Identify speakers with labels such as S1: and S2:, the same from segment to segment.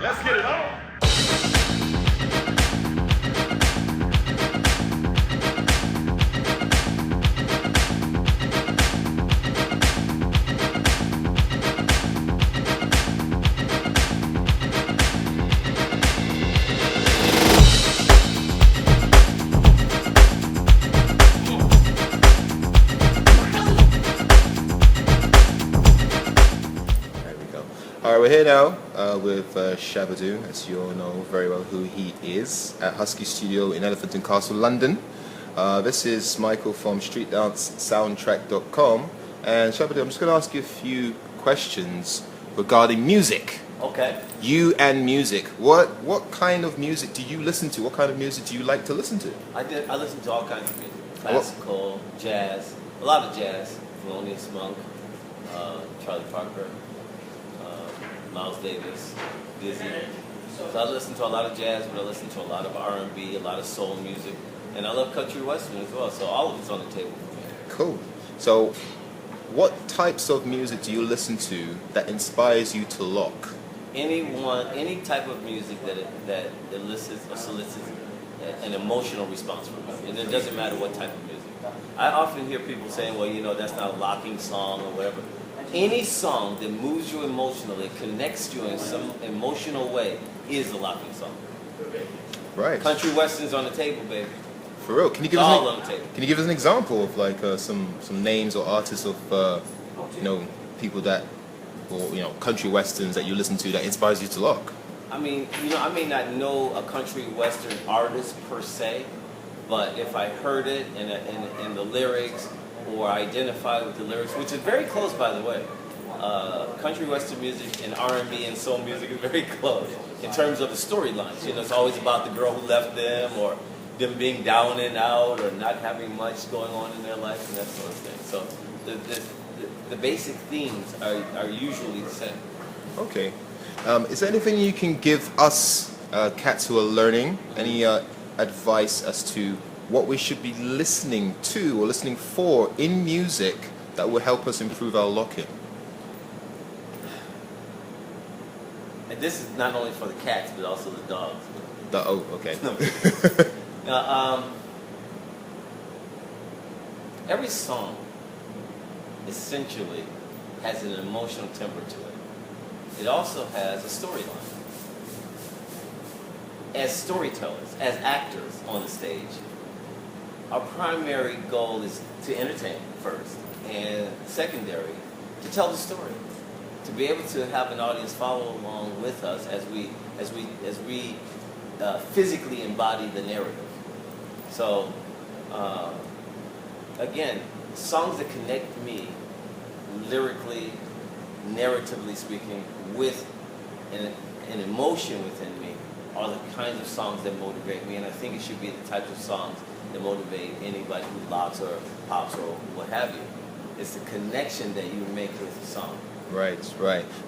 S1: Let's get it on.
S2: There we go. All right, we're here now with Shabba-Doo, as you all know very well who he is, at Husky Studio in Elephant and Castle, London. This is Michael from StreetDanceSoundtrack.com, and Shabba-Doo, I'm just going to ask you a few questions regarding music.
S3: Okay.
S2: You and music. What kind of music do you listen to? What kind of music do you like to listen to?
S3: I listen to all kinds of music. Classical, jazz, a lot of jazz. Thelonious Monk, Charlie Parker, Miles Davis, Dizzy. So I listen to a lot of jazz, but I listen to a lot of R&B, a lot of soul music, and I love country western as well. So all of it's on the table for me.
S2: Cool. So what types of music do you listen to that inspires you to lock?
S3: Any type of music that elicits or solicits an emotional response from me, and it doesn't matter what type of music. I often hear people saying, well, that's not a locking song or whatever. Any song that moves you emotionally, connects you in some emotional way, is a locking song.
S2: Right.
S3: Country western's on the table, baby.
S2: For real. Can you give
S3: It's
S2: us
S3: all on the table.
S2: Can you give us an example of like some names or artists of people that, or country westerns that you listen to that inspires you to lock?
S3: I mean, I may not know a country western artist per se, but if I heard it in the lyrics or identify with the lyrics, which is very close, by the way. Country western music and R&B and soul music is very close in terms of the storylines. It's always about the girl who left them, or them being down and out, or not having much going on in their life, and that sort of thing. So the basic themes are usually the same.
S2: Okay. Is there anything you can give us cats who are learning? Any advice as to what we should be listening to or listening for in music that will help us improve our locking?
S3: And this is not only for the cats, but also the dogs.
S2: Okay.
S3: Every song essentially has an emotional temper to it. It also has a storyline. As storytellers, as actors on the stage, our primary goal is to entertain first, and secondary, to tell the story. To be able to have an audience follow along with us as we physically embody the narrative. So, again, songs that connect me lyrically, narratively speaking, with an emotion within me are the kinds of songs that motivate me, and I think it should be the types of songs that motivate anybody who locks or pops or what have you. It's the connection that you make with the song.
S2: Right.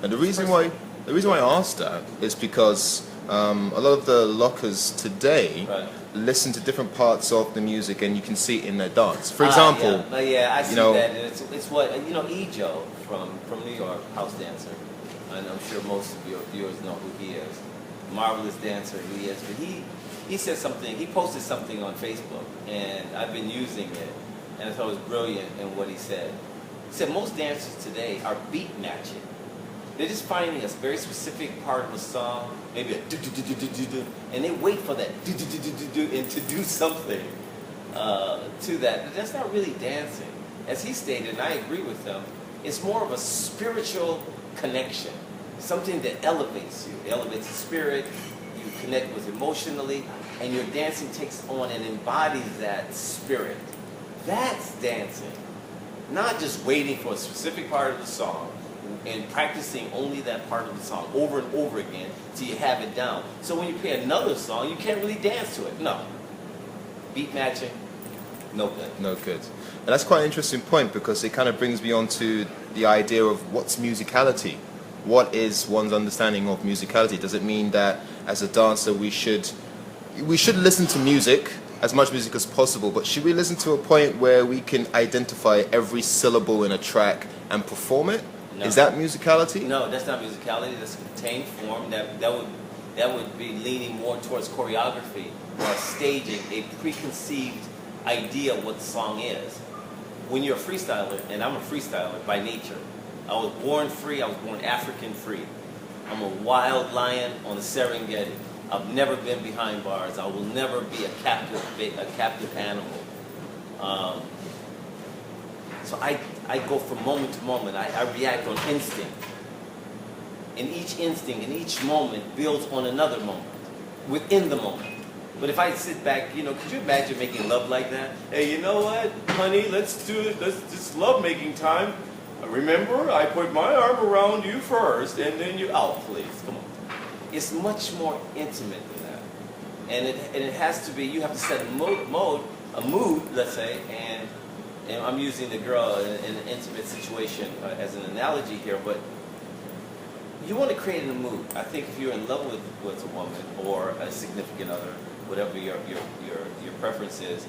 S2: And the reason why I asked that is because a lot of the lockers today listen to different parts of the music, and you can see it in their dance. For example,
S3: I see that. And it's what Ejo from New York, house dancer, and I'm sure most of your viewers know who he is. Marvelous dancer he is, but he said something. He posted something on Facebook, and I've been using it, and I thought it was brilliant in what he said. He said most dancers today are beat matching. They're just finding a very specific part of a song, maybe a do-do-do-do-do-do, and they wait for that do-do-do-do-do and to do something to that. But that's not really dancing. As he stated, and I agree with him, it's more of a spiritual connection, something that elevates you. It elevates the spirit, you connect with emotionally, and your dancing takes on and embodies that spirit. That's dancing. Not just waiting for a specific part of the song and practicing only that part of the song over and over again till you have it down. So when you play another song, you can't really dance to it. No. Beat matching, no good.
S2: No good. And that's quite an interesting point, because it kind of brings me on to the idea of what's musicality. What is one's understanding of musicality? Does it mean that as a dancer we should listen to music, as much music as possible, but should we listen to a point where we can identify every syllable in a track and perform it?
S3: No.
S2: Is that musicality?
S3: No, that's not musicality. That's a contained form. That would that would be leaning more towards choreography or staging, a preconceived idea of what the song is. When you're a freestyler, and I'm a freestyler by nature, I was born free, I was born African free. I'm a wild lion on the Serengeti. I've never been behind bars. I will never be a captive animal. So I go from moment to moment. I react on instinct. And each instinct and each moment builds on another moment, within the moment. But if I sit back, could you imagine making love like that? Hey, you know what, honey, let's do it. Let's just love making time. Remember, I put my arm around you first, and then you. Oh, please, come on. It's much more intimate than that, and it has to be. You have to set a mood, let's say, and I'm using the girl in an intimate situation as an analogy here, but you want to create a mood. I think if you're in love with a woman or a significant other, whatever your preference is,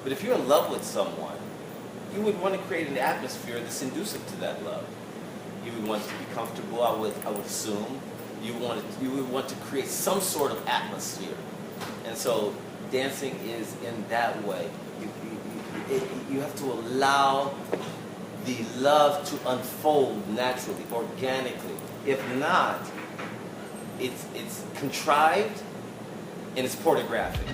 S3: but if you're in love with someone, you would want to create an atmosphere that's conducive to that love. You would want to be comfortable. I would assume you would want to create some sort of atmosphere, and so dancing is in that way. You have to allow the love to unfold naturally, organically. If not, it's contrived and it's pornographic.